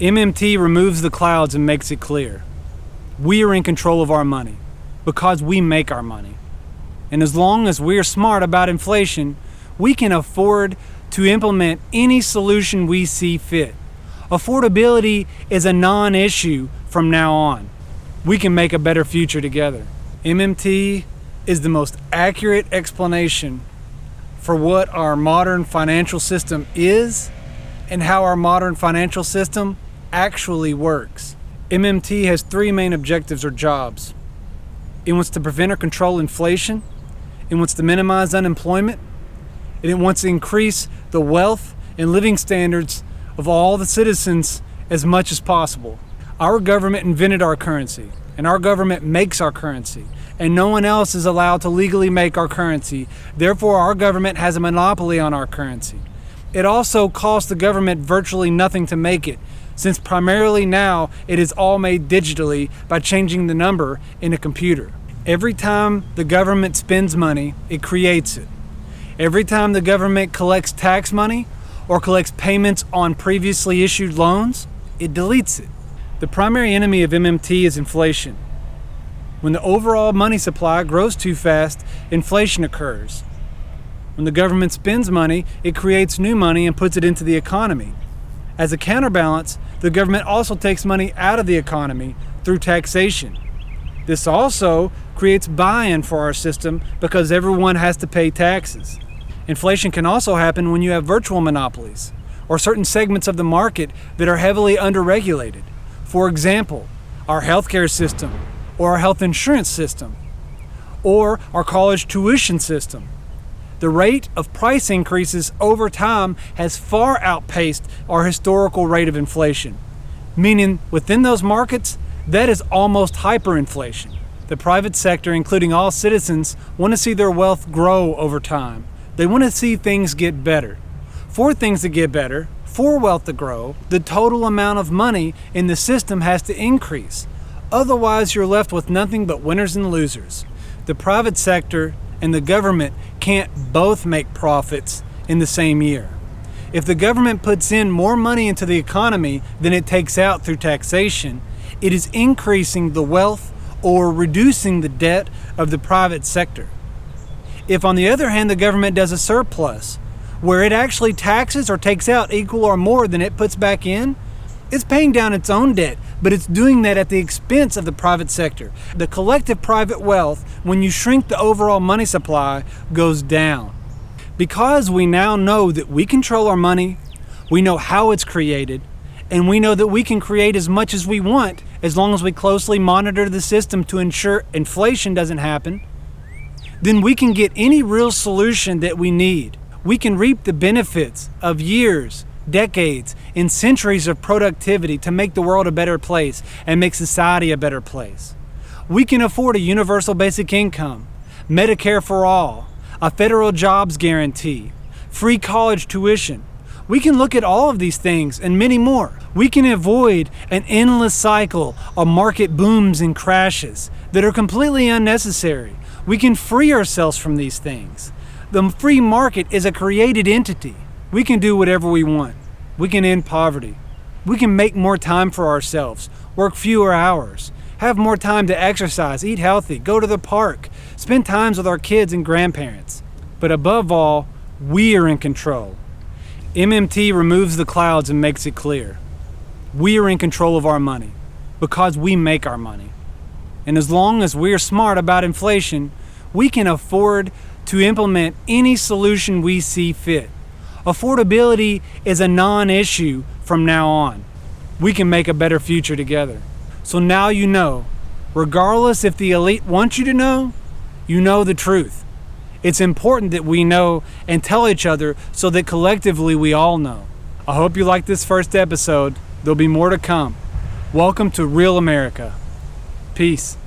MMT removes the clouds and makes it clear. We are in control of our money because we make our money. And as long as we're smart about inflation, we can afford to implement any solution we see fit. Affordability is a non-issue from now on. We can make a better future together. MMT is the most accurate explanation for what our modern financial system is and how our modern financial system actually works. MMT has three main objectives or jobs. It wants to prevent or control inflation. It wants to minimize unemployment. And it wants to increase the wealth and living standards of all the citizens as much as possible. Our government invented our currency, and our government makes our currency, and no one else is allowed to legally make our currency. Therefore, our government has a monopoly on our currency. It also costs the government virtually nothing to make it, since primarily now it is all made digitally by changing the number in a computer. Every time the government spends money, it creates it. Every time the government collects tax money or collects payments on previously issued loans, it deletes it. The primary enemy of MMT is inflation. When the overall money supply grows too fast, inflation occurs. When the government spends money, it creates new money and puts it into the economy. As a counterbalance, the government also takes money out of the economy through taxation. This also creates buy-in for our system because everyone has to pay taxes. Inflation can also happen when you have virtual monopolies or certain segments of the market that are heavily underregulated. For example, our healthcare system or our health insurance system or our college tuition system. The rate of price increases over time has far outpaced our historical rate of inflation, meaning within those markets, that is almost hyperinflation. The private sector, including all citizens, want to see their wealth grow over time. They want to see things get better. For things to get better, for wealth to grow, the total amount of money in the system has to increase. Otherwise, you're left with nothing but winners and losers. The private sector and the government can't both make profits in the same year. If the government puts in more money into the economy than it takes out through taxation, it is increasing the wealth or reducing the debt of the private sector. If, on the other hand, the government does a surplus, where it actually taxes or takes out equal or more than it puts back in, it's paying down its own debt, but it's doing that at the expense of the private sector. The collective private wealth, when you shrink the overall money supply, goes down. Because we now know that we control our money, we know how it's created, and we know that we can create as much as we want as long as we closely monitor the system to ensure inflation doesn't happen, then we can get any real solution that we need. We can reap the benefits of years, decades, and centuries of productivity to make the world a better place and make society a better place. We can afford a universal basic income, Medicare for all, a federal jobs guarantee, free college tuition. We can look at all of these things and many more. We can avoid an endless cycle of market booms and crashes that are completely unnecessary. We can free ourselves from these things. The free market is a created entity. We can do whatever we want. We can end poverty. We can make more time for ourselves, work fewer hours, have more time to exercise, eat healthy, go to the park, spend times with our kids and grandparents. But above all, we are in control. MMT removes the clouds and makes it clear. We are in control of our money because we make our money. And as long as we're smart about inflation, we can afford to implement any solution we see fit. Affordability is a non-issue from now on. We can make a better future together. So now you know, regardless if the elite want you to know, you know the truth. It's important that we know and tell each other so that collectively we all know. I hope you liked this first episode. There'll be more to come. Welcome to Real America. Peace.